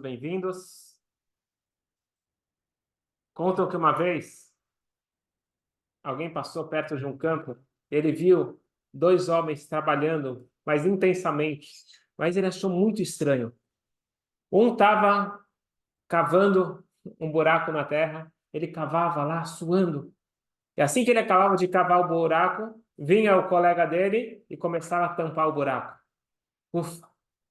Bem-vindos. Contam que uma vez alguém passou perto de um campo, ele viu dois homens trabalhando, mas intensamente, mas ele achou muito estranho. Um estava cavando um buraco na terra, ele cavava lá, suando. E assim que ele acabava de cavar o buraco, vinha o colega dele e começava a tampar o buraco. Ufa!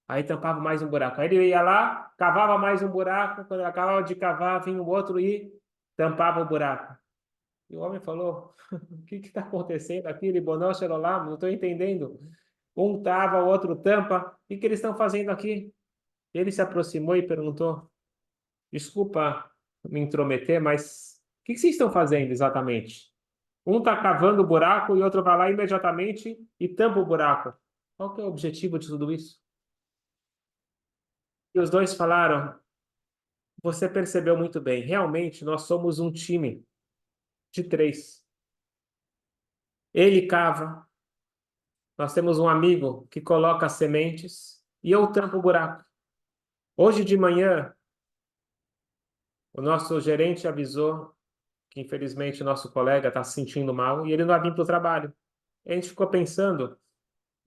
Aí tampava mais um buraco. Aí ele ia lá, cavava mais um buraco. Quando ele acabava de cavar, vinha o outro e tampava o buraco. E o homem falou: O que está acontecendo aqui? Ribono shel olam, não estou entendendo. Um tava, o outro tampa. O que eles estão fazendo aqui? Ele se aproximou e perguntou: Desculpa me intrometer, mas o que vocês estão fazendo exatamente? Um está cavando o buraco e o outro vai lá imediatamente e tampa o buraco. Qual que é o objetivo de tudo isso? E os dois falaram: Você percebeu muito bem. Realmente, nós somos um time de três. Ele cava. Nós temos um amigo que coloca as sementes e eu tampo o buraco. Hoje de manhã, o nosso gerente avisou que, infelizmente, o nosso colega está se sentindo mal e ele não vai vir para o trabalho. A gente ficou pensando,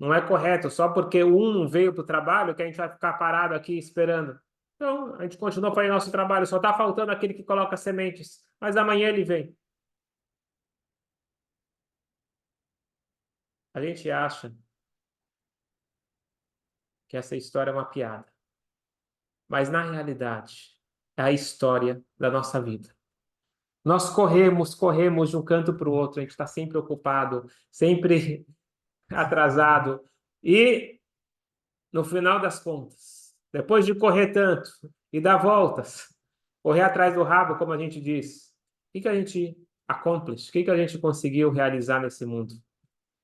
não é correto, só porque um não veio para o trabalho que a gente vai ficar parado aqui esperando. Então, a gente continua fazendo nosso trabalho, só está faltando aquele que coloca as sementes. Mas amanhã ele vem. A gente acha que essa história é uma piada. Mas, na realidade, é a história da nossa vida. Nós corremos de um canto para o outro, a gente está sempre ocupado, sempre atrasado. E, no final das contas, depois de correr tanto e dar voltas, correr atrás do rabo, como a gente diz, o que a gente accomplish? O que a gente conseguiu realizar nesse mundo?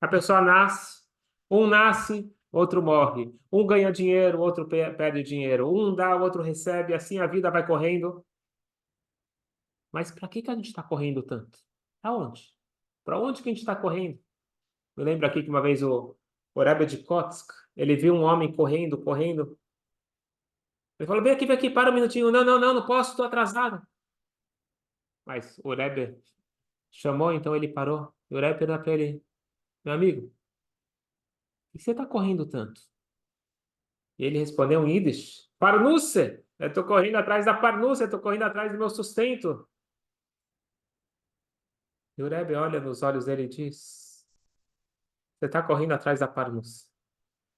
A pessoa nasce, um nasce, outro morre. Um ganha dinheiro, outro perde dinheiro. Um dá, o outro recebe, assim a vida vai correndo. Mas para que a gente está correndo tanto? Aonde? Para onde que a gente está correndo? Eu lembro aqui que uma vez o Rebbe de Kotsk, ele viu um homem correndo. Ele falou, vem aqui, para um minutinho. Não, não, não, não posso, estou atrasado. Mas o Rebbe chamou, então ele parou. E o Rebbe perguntou para ele, meu amigo, por que você está correndo tanto? E ele respondeu em Yiddish, Parnusse, eu estou correndo atrás da Parnusse, eu estou correndo atrás do meu sustento. E o Rebbe olha nos olhos dele e diz, você está correndo atrás da Parnusse.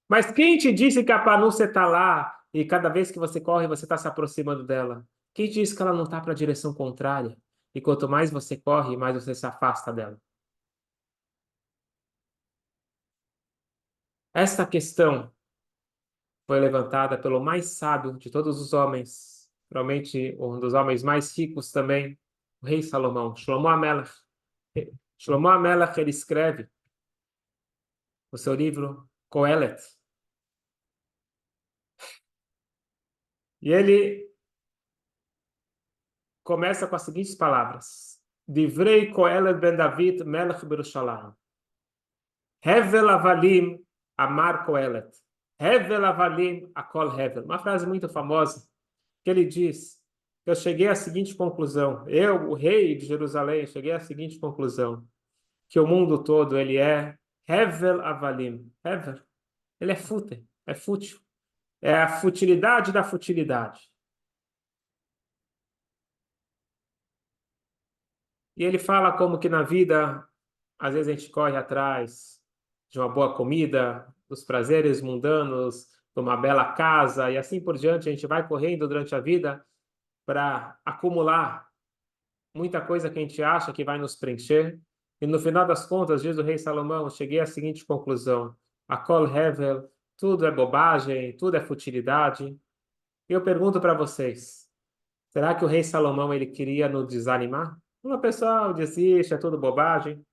Mas quem te disse que a Parnusse está lá e cada vez que você corre, você está se aproximando dela? Quem te disse que ela não está para a direção contrária? E quanto mais você corre, mais você se afasta dela. Esta questão foi levantada pelo mais sábio de todos os homens, provavelmente um dos homens mais ricos também, o rei Salomão, Shlomo HaMelech. Shlomo HaMelech, ele escreve o seu livro Coelet. E ele começa com as seguintes palavras. Divrei Coelet ben David Melech Berushalayim. Hevel avalim amar Coelet. Hevel avalim akol hevel. Uma frase muito famosa que ele diz, eu cheguei à seguinte conclusão, eu, o rei de Jerusalém, cheguei à seguinte conclusão, que o mundo todo ele é Hevel avalim. Hevel, ele é fútil. É a futilidade da futilidade. E ele fala como que na vida, às vezes a gente corre atrás de uma boa comida, dos prazeres mundanos, de uma bela casa, e assim por diante, a gente vai correndo durante a vida para acumular muita coisa que a gente acha que vai nos preencher. E no final das contas, diz o rei Salomão, cheguei à seguinte conclusão: Akol Hevel, tudo é bobagem, tudo é futilidade. E eu pergunto para vocês, será que o rei Salomão ele queria nos desanimar? Uma pessoa desiste, é tudo bobagem.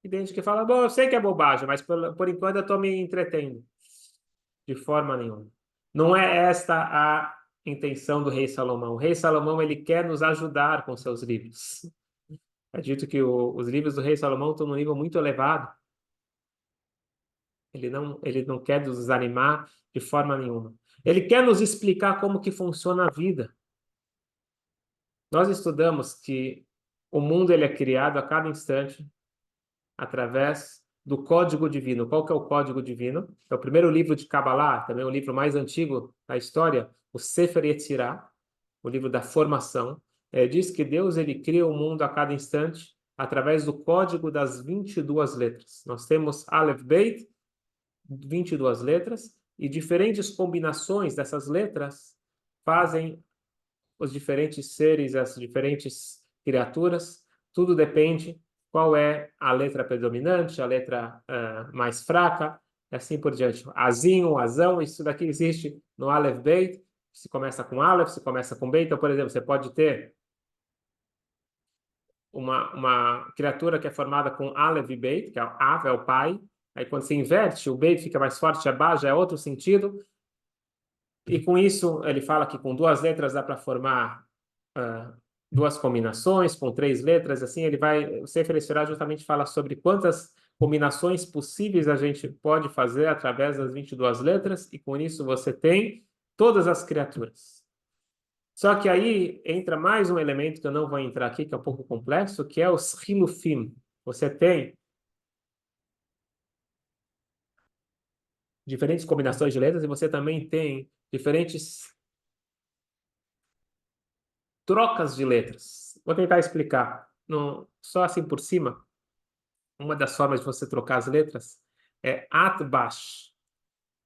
E tem gente que fala, bom, eu sei que é bobagem, mas por enquanto eu estou me entretendo. De forma nenhuma. Não é esta a intenção do rei Salomão. O rei Salomão ele quer nos ajudar com seus livros. É dito que os livros do rei Salomão estão num nível muito elevado. Ele não quer nos desanimar de forma nenhuma. Ele quer nos explicar como que funciona a vida. Nós estudamos que o mundo ele é criado a cada instante através do código divino. Qual que é o código divino? É o primeiro livro de Kabbalah, também o livro mais antigo da história, o Sefer Yetzirah, o livro da formação. Diz que Deus ele cria o mundo a cada instante através do código das 22 letras. Nós temos Aleph Beit, 22 letras, e diferentes combinações dessas letras fazem os diferentes seres, as diferentes criaturas. Tudo depende qual é a letra predominante, a letra mais fraca, e assim por diante. Azinho, azão, isso daqui existe no Aleph Beit. Se começa com Aleph, se começa com Beit. Então, por exemplo, você pode ter uma criatura que é formada com Aleph e Beit, que é o Av, é o pai. Aí quando se inverte, o Beit fica mais forte, a Ba já é outro sentido. E com isso, ele fala que com duas letras dá para formar duas combinações, com três letras, assim, ele vai, o Sefer Yetzirah justamente fala sobre quantas combinações possíveis a gente pode fazer através das 22 letras, e com isso você tem todas as criaturas. Só que aí entra mais um elemento que eu não vou entrar aqui, que é um pouco complexo, que é os hilufim. Você tem diferentes combinações de letras e você também tem diferentes trocas de letras. Vou tentar explicar. Só assim por cima, uma das formas de você trocar as letras é atbash.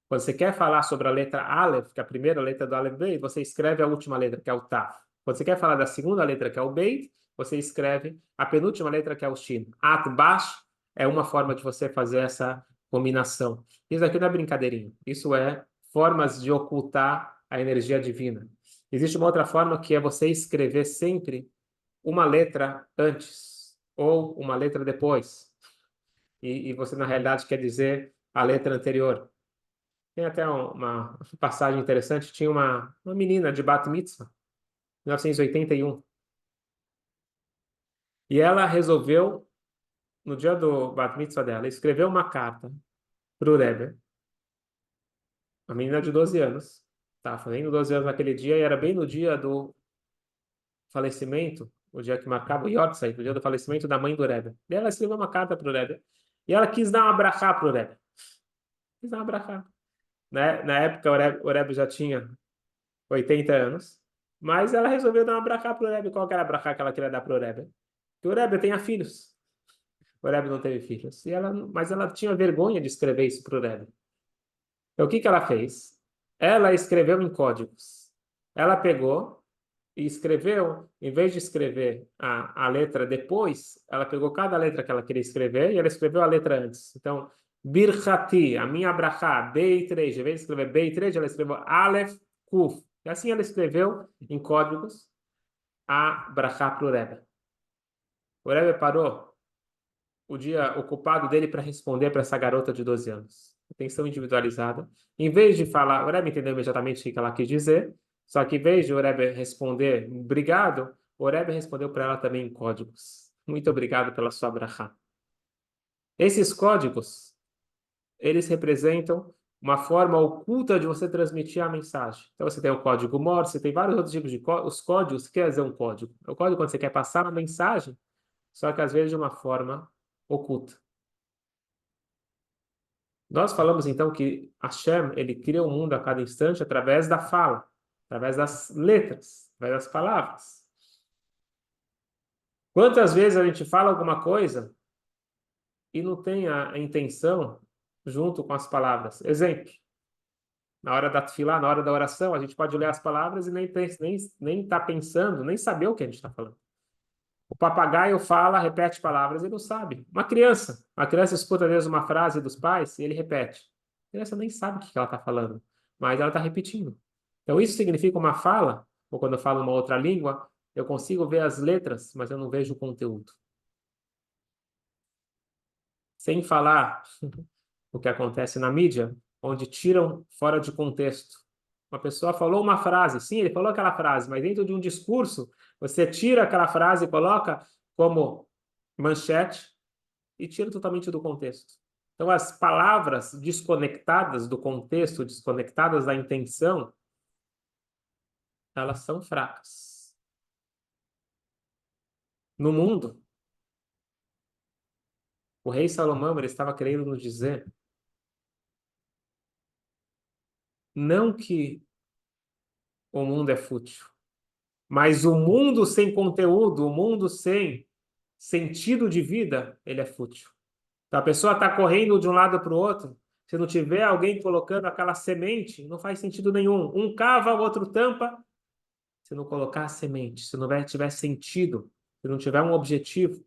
Quando você quer falar sobre a letra Aleph, que é a primeira letra do Aleph Beit, você escreve a última letra, que é o Taf. Quando você quer falar da segunda letra, que é o Beit, você escreve a penúltima letra, que é o Shin. Atbash é uma forma de você fazer essa combinação. Isso aqui não é brincadeirinha. Isso é formas de ocultar a energia divina. Existe uma outra forma que é você escrever sempre uma letra antes ou uma letra depois. E você, na realidade, quer dizer a letra anterior. Tem até uma passagem interessante. Tinha uma menina de Bat Mitzvah, 1981. E ela resolveu, no dia do Bat Mitzvah dela, escrever uma carta para o Rebbe, uma menina de 12 anos. Estava fazendo 12 anos naquele dia e era bem no dia do falecimento, o dia que marcava o Yortzeit, o dia do falecimento da mãe do Rebbe. E ela escreveu uma carta para o Rebbe. E ela quis dar uma brachá para o Rebbe. Quis dar uma brachá. Né? Na época, o Rebbe já tinha 80 anos, mas ela resolveu dar uma brachá para o Rebbe. Qual que era a brachá que ela queria dar para o Rebbe? Que o Rebbe tenha filhos. O Rebbe não teve filhos. Mas ela tinha vergonha de escrever isso para o Rebbe. Então, o que que ela fez? Ela escreveu em códigos. Ela pegou e escreveu, em vez de escrever a letra depois, ela pegou cada letra que ela queria escrever e ela escreveu a letra antes. Então, Birchati, a minha brachá, Beitrej, em vez de escrever Beitrej, ela escreveu Aleph Kuf. E assim ela escreveu em códigos a brachá para o Rebbe. O Rebbe parou o dia ocupado dele para responder para essa garota de 12 anos. Atenção individualizada. Em vez de falar, o Rebbe entendeu imediatamente o que ela quis dizer, só que em vez de o Rebbe responder, obrigado, o Rebbe respondeu para ela também em códigos. Muito obrigado pela sua brachá. Esses códigos, eles representam uma forma oculta de você transmitir a mensagem. Então você tem o código Morse, você tem vários outros tipos de códigos. Os códigos, quer dizer um código? É o código quando você quer passar uma mensagem, só que às vezes de uma forma oculta. Nós falamos então que Hashem, ele cria o mundo a cada instante através da fala, através das letras, através das palavras. Quantas vezes a gente fala alguma coisa e não tem a intenção junto com as palavras? Exemplo, na hora da tefilá, na hora da oração, a gente pode ler as palavras e nem tá pensando, nem saber o que a gente está falando. O papagaio fala, repete palavras e não sabe. Uma criança escuta às vezes uma frase dos pais e ele repete. A criança nem sabe o que ela está falando, mas ela está repetindo. Então isso significa uma fala, ou quando eu falo uma outra língua, eu consigo ver as letras, mas eu não vejo o conteúdo. Sem falar o que acontece na mídia, onde tiram fora de contexto. Uma pessoa falou uma frase, sim, ele falou aquela frase, mas dentro de um discurso, você tira aquela frase e coloca como manchete e tira totalmente do contexto. Então, as palavras desconectadas do contexto, desconectadas da intenção, elas são fracas. No mundo, o rei Salomão ele estava querendo nos dizer não que o mundo é fútil, mas o mundo sem conteúdo, o mundo sem sentido de vida, ele é fútil. Então, a pessoa está correndo de um lado para o outro, se não tiver alguém colocando aquela semente, não faz sentido nenhum. Um cava, o outro tampa. Se não colocar a semente, se não tiver sentido, se não tiver um objetivo,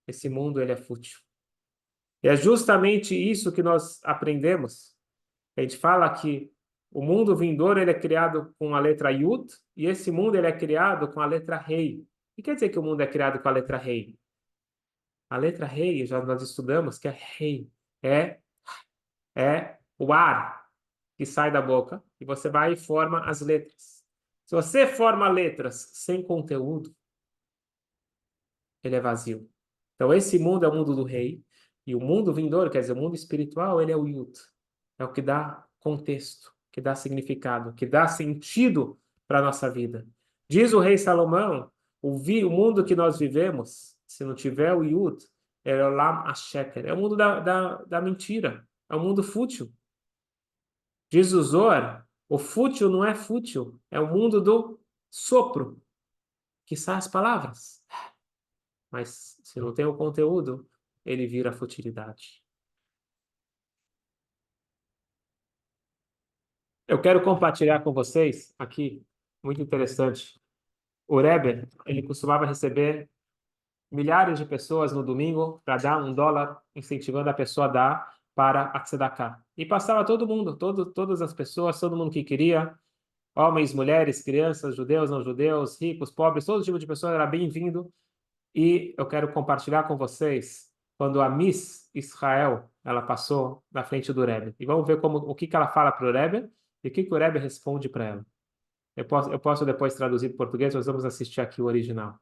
esse mundo ele é fútil. E é justamente isso que nós aprendemos. A gente fala que o mundo vindouro ele é criado com a letra Yud e esse mundo ele é criado com a letra Rei. O que quer dizer que o mundo é criado com a letra Rei? A letra Rei, já nós estudamos que é Rei, é o ar que sai da boca e você vai e forma as letras. Se você forma letras sem conteúdo, ele é vazio. Então esse mundo é o mundo do rei e o mundo vindouro, quer dizer, o mundo espiritual, ele é o Yud. É o que dá contexto, que dá significado, que dá sentido para a nossa vida. Diz o rei Salomão, o mundo que nós vivemos, se não tiver o Yud, é o Lam Asheker, é o mundo da mentira, é o mundo fútil. Diz o Zohar, o fútil não é fútil, é o mundo do sopro, que sai as palavras. Mas se não tem o conteúdo, ele vira futilidade. Eu quero compartilhar com vocês aqui, muito interessante. O Rebbe, ele costumava receber milhares de pessoas no domingo para dar $1, incentivando a pessoa a dar para a tzedakah. E passava todo mundo, todas as pessoas, todo mundo que queria, homens, mulheres, crianças, judeus, não judeus, ricos, pobres, todo tipo de pessoa era bem-vindo. E eu quero compartilhar com vocês quando a Miss Israel ela passou na frente do Rebbe. E vamos ver o que ela fala para o Rebbe e o que o Rebbe responde para ela. Eu posso depois traduzir para o português, mas vamos assistir aqui o original.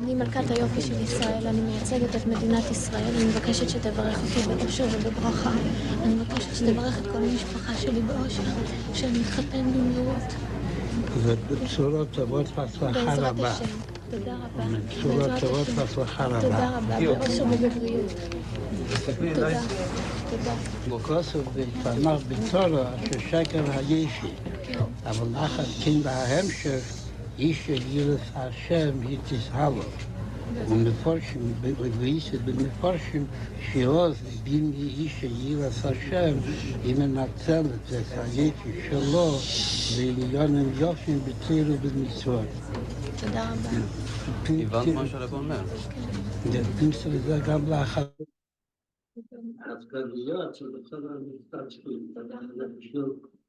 אני מלכת היופי של ישראל, אני מייצגת את מדינת ישראל, אני מבקשת שתברך אותי באושר ובברכה. אני מבקשת שתברך את כל המשפחה שלי באושר, שנתחתן במהירות. ובצורות טובות והצלחה רבה. בעזרת השם. תודה רבה. בצורות טובות והצלחה רבה. תודה רבה, באושר ובבריאות. תודה. תודה. וכוסו בפניו בצורו אשר שקר הישי. אבל נחת כן בהמשך איש יראת השם היא תזהלו. ומפורשים, ואיסת במפורשים שעוז בין איש יראת השם היא מנצלת את היפי שלו לעליונים יופים בתורה ובמצוות. תודה רבה. הבנת מה שהרב אומר? תמסור את זה גם לאחר.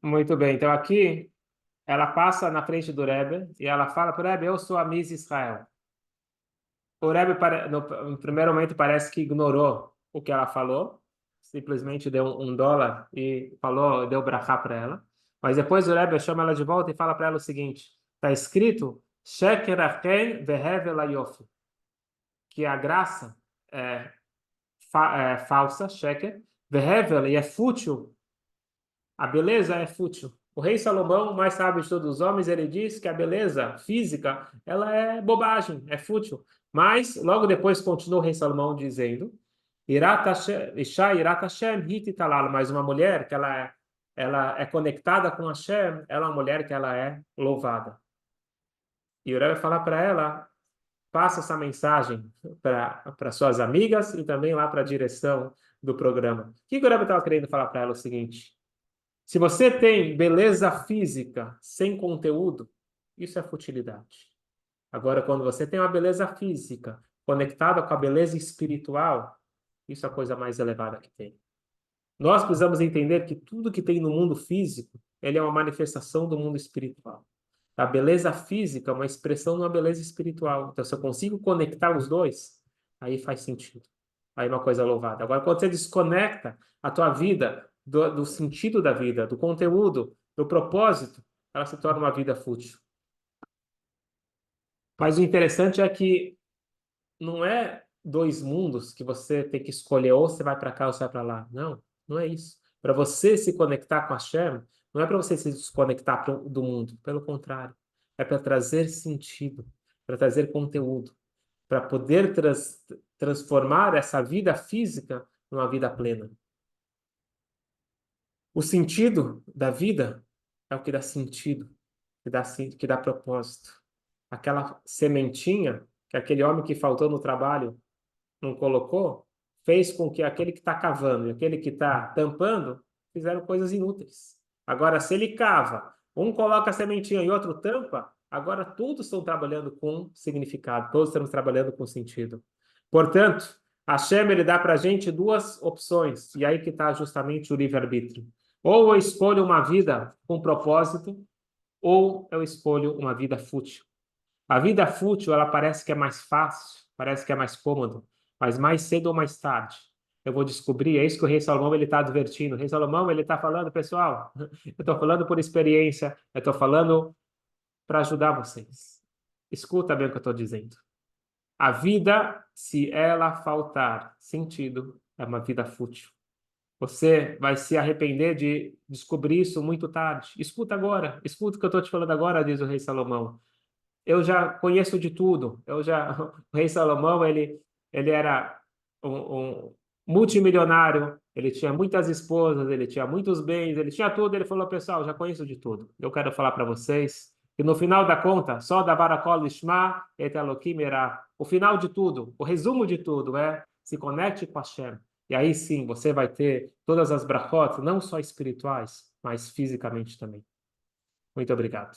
Muito bem, então aqui ela passa na frente do Rebbe e ela fala para o Rebbe, eu sou a Miss Israel. O Rebbe, no primeiro momento, parece que ignorou o que ela falou, simplesmente deu $1 e falou, deu brachá para ela. Mas depois o Rebbe chama ela de volta e fala para ela o seguinte, está escrito, Sheker achen vehevel hayofi, que a graça é falsa, sheker, vehevel, e é fútil, a beleza é fútil. O rei Salomão, mais sábio de todos os homens, ele diz que a beleza física, ela é bobagem, é fútil. Mas, logo depois, continua o rei Salomão dizendo, Isha Irat Hashem hiti talal, mas uma mulher que ela é conectada com Hashem, ela é uma mulher que ela é louvada. E o Rebbe vai falar para ela, passa essa mensagem para suas amigas e também lá para a direção do programa. O que o Rebbe estava querendo falar para ela? O seguinte, se você tem beleza física sem conteúdo, isso é futilidade. Agora, quando você tem uma beleza física conectada com a beleza espiritual, isso é a coisa mais elevada que tem. Nós precisamos entender que tudo que tem no mundo físico, ele é uma manifestação do mundo espiritual. A beleza física é uma expressão de uma beleza espiritual. Então, se eu consigo conectar os dois, aí faz sentido. Aí é uma coisa louvada. Agora, quando você desconecta a tua vida do sentido da vida, do conteúdo, do propósito, ela se torna uma vida fútil. Mas o interessante é que não é dois mundos que você tem que escolher, ou você vai para cá ou você vai para lá. Não, não é isso. Para você se conectar com a Hashem, não é para você se desconectar do mundo. Pelo contrário, é para trazer sentido, para trazer conteúdo, para poder transformar essa vida física numa vida plena. O sentido da vida é o que dá sentido, que dá propósito. Aquela sementinha que aquele homem que faltou no trabalho não colocou, fez com que aquele que está cavando e aquele que está tampando fizeram coisas inúteis. Agora, se ele cava, um coloca a sementinha e outro tampa, agora todos estão trabalhando com significado, todos estamos trabalhando com sentido. Portanto, Hashem, ele dá para a gente duas opções, e aí que está justamente o livre-arbítrio. Ou eu escolho uma vida com propósito, ou eu escolho uma vida fútil. A vida fútil, ela parece que é mais fácil, parece que é mais cômodo, mas mais cedo ou mais tarde eu vou descobrir, é isso que o rei Salomão ele está advertindo. O rei Salomão ele está falando, pessoal, eu estou falando por experiência, eu estou falando para ajudar vocês. Escuta bem o que eu estou dizendo. A vida, se ela faltar sentido, é uma vida fútil. Você vai se arrepender de descobrir isso muito tarde. Escuta agora, escuta o que eu estou te falando agora, diz o rei Salomão. Eu já conheço de tudo. O rei Salomão, ele era um multimilionário, ele tinha muitas esposas, ele tinha muitos bens, ele tinha tudo. Ele falou, pessoal, já conheço de tudo. Eu quero falar para vocês que no final da conta, só da Barakol Lishma et Elokim Erá. O final de tudo, o resumo de tudo é se conecte com Hashem. E aí sim, você vai ter todas as brachot, não só espirituais, mas fisicamente também. Muito obrigado.